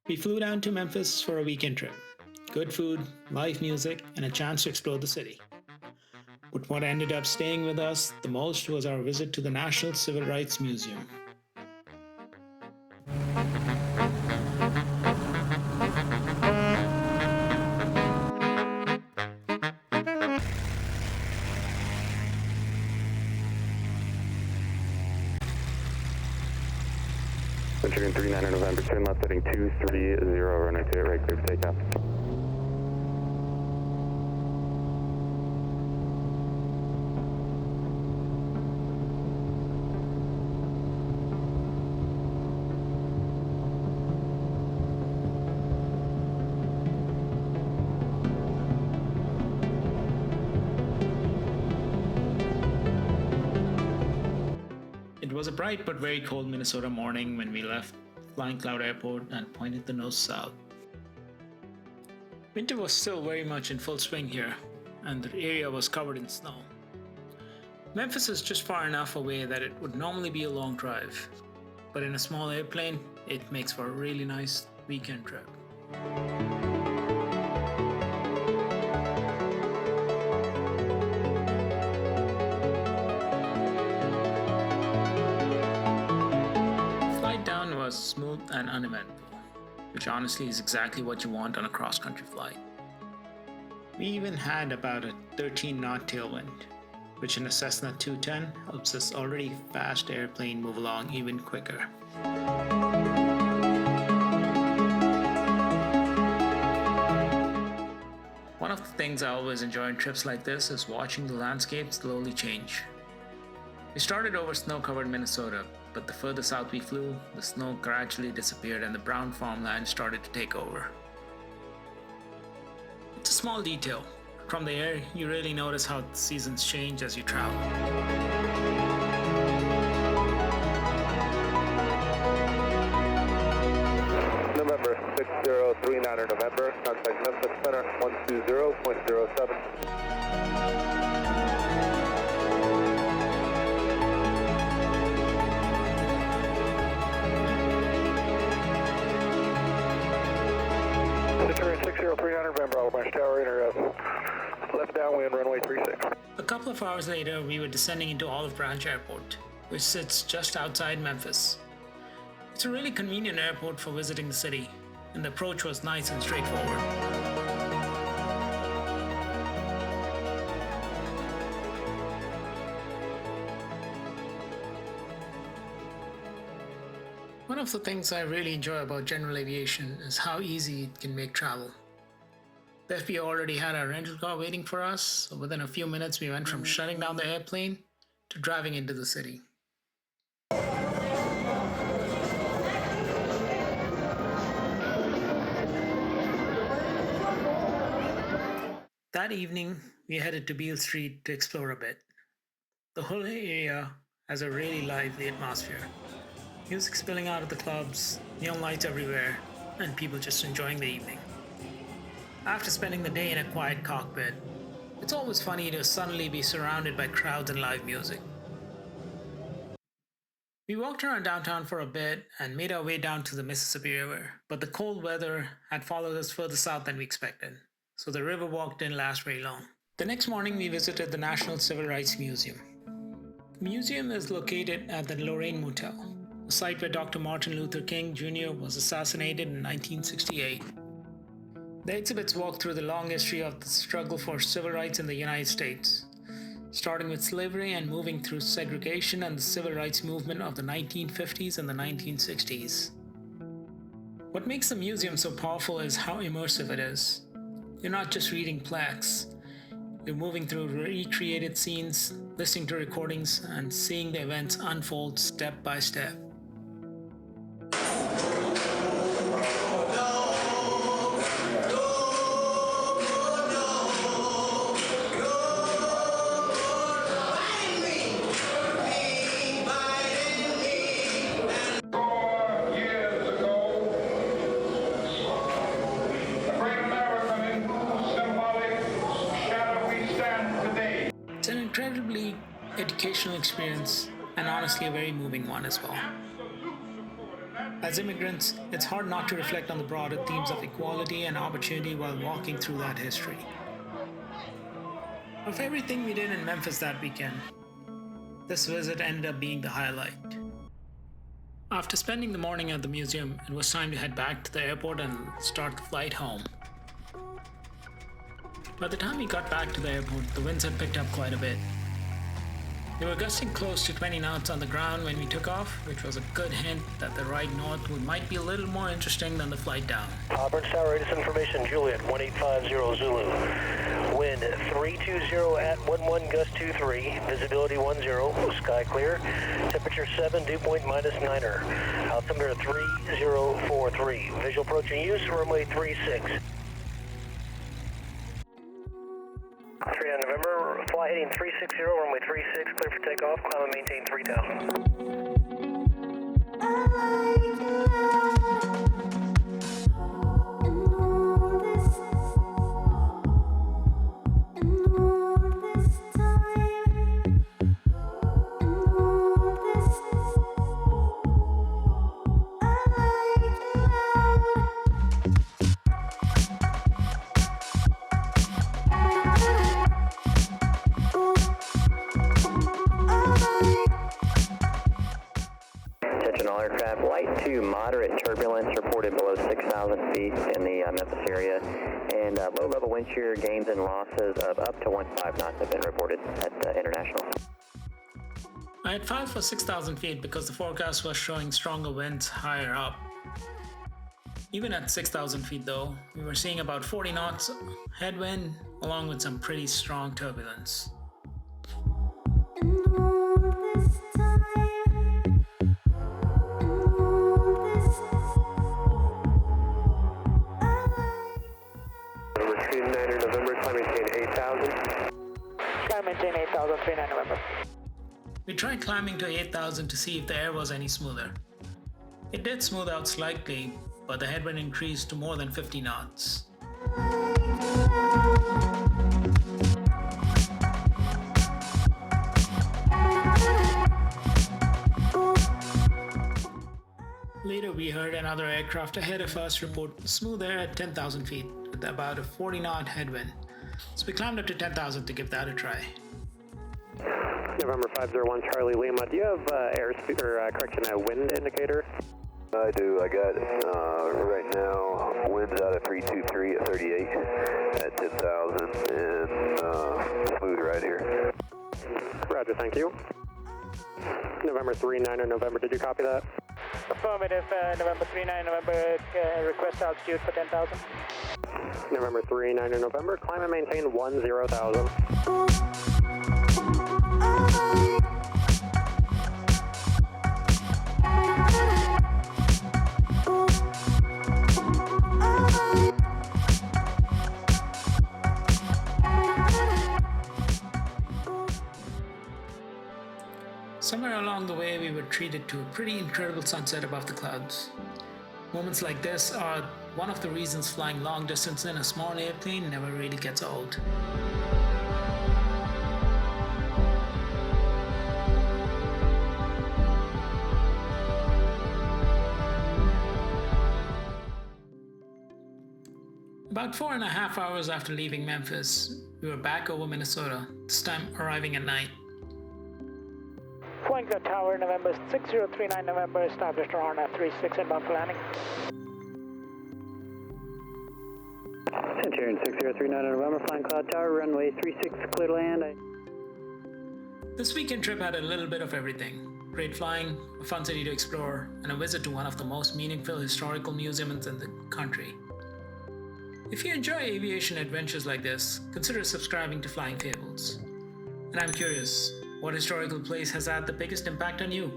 We flew down to Memphis for a weekend trip. Good food, live music, and a chance to explore the city. But what ended up staying with us the most was our visit to the National Civil Rights Museum. Michigan 39 November, turn left heading 230, runway 28 right, clear for takeoff. It was a bright but very cold Minnesota morning when we left Flying Cloud Airport and pointed the nose south. Winter was still very much in full swing here, and the area was covered in snow. Memphis is just far enough away that it would normally be a long drive, but in a small airplane, it makes for a really nice weekend trip. Was smooth and uneventful, which honestly is exactly what you want on a cross-country flight. We even had about a 13-knot tailwind, which in a Cessna 210 helps this already fast airplane move along even quicker. One of the things I always enjoy on trips like this is watching the landscape slowly change. We started over snow-covered Minnesota, but the further south we flew, the snow gradually disappeared and the brown farmland started to take over. It's a small detail. From the air, you really notice how the seasons change as you travel. November 6039 November, contact Memphis Center 120.07. Turn 6039 November, Avalanche Tower, enter left downwind, runway 36. A couple of hours later, we were descending into Olive Branch Airport, which sits just outside Memphis. It's a really convenient airport for visiting the city, and the approach was nice and straightforward. One of the things I really enjoy about general aviation is how easy it can make travel. The FBO already had our rental car waiting for us, so within a few minutes we went from shutting down the airplane to driving into the city. That evening, we headed to Beale Street to explore a bit. The whole area has a really lively atmosphere. Music spilling out of the clubs, neon lights everywhere, and people just enjoying the evening. After spending the day in a quiet cockpit, it's always funny to suddenly be surrounded by crowds and live music. We walked around downtown for a bit and made our way down to the Mississippi River, but the cold weather had followed us further south than we expected, so the river walk didn't last very long. The next morning, we visited the National Civil Rights Museum. The museum is located at the Lorraine Motel, the site where Dr. Martin Luther King Jr. was assassinated in 1968. The exhibits walk through the long history of the struggle for civil rights in the United States, starting with slavery and moving through segregation and the civil rights movement of the 1950s and the 1960s. What makes the museum so powerful is how immersive it is. You're not just reading plaques, you're moving through recreated scenes, listening to recordings, and seeing the events unfold step by step. It's an incredibly educational experience and honestly a very moving one as well. As immigrants, it's hard not to reflect on the broader themes of equality and opportunity while walking through that history. Of everything we did in Memphis that weekend, this visit ended up being the highlight. After spending the morning at the museum, it was time to head back to the airport and start the flight home. By the time we got back to the airport, the winds had picked up quite a bit. They were gusting close to 20 knots on the ground when we took off, which was a good hint that the ride north might be a little more interesting than the flight down. Auburn Tower, latest information, Juliet, 1850 Zulu. Wind 320 at 11, gust 23, visibility 10, sky clear, temperature 7, dew point -9er, altimeter 3043, visual approaching use, runway 36. 39 November, fly heading 360, runway 36, clear for takeoff, climb and maintain 3000. Attention all aircraft, light to moderate turbulence reported below 6,000 feet in the Memphis area, and low-level wind shear gains and losses of up to 15 knots have been reported at International. I had filed for 6,000 feet because the forecast was showing stronger winds higher up. Even at 6,000 feet though, we were seeing about 40 knots headwind along with some pretty strong turbulence. November, climb maintain 8,000. Climb maintain 8,000, 39 November. We tried climbing to 8,000 to see if the air was any smoother. It did smooth out slightly, but the headwind increased to more than 50 knots. Later, we heard another aircraft ahead of us report smooth air at 10,000 feet with about a 40-knot headwind. So we climbed up to 10,000 to give that a try. November 501 Charlie Lima, do you have airspeed or wind indicator? I do. I got right now winds out of 323 at 38 at 10,000 and smooth right here. Roger, thank you. November 39 or November, did you copy that? Affirmative, November 39 November, request altitude for 10,000. November 39 or November, climb and maintain 10,000. Somewhere along the way, we were treated to a pretty incredible sunset above the clouds. Moments like this are one of the reasons flying long distance in a small airplane never really gets old. About 4.5 hours after leaving Memphis, we were back over Minnesota, this time arriving at night. Flying the tower, November 6039 November, established around 36 inbound for landing. Centurion 6039 November, flying Cloud Tower, runway 36, clear to land. This weekend trip had a little bit of everything. Great flying, a fun city to explore, and a visit to one of the most meaningful historical museums in the country. If you enjoy aviation adventures like this, consider subscribing to Flying Fables. And I'm curious, what historical place has had the biggest impact on you?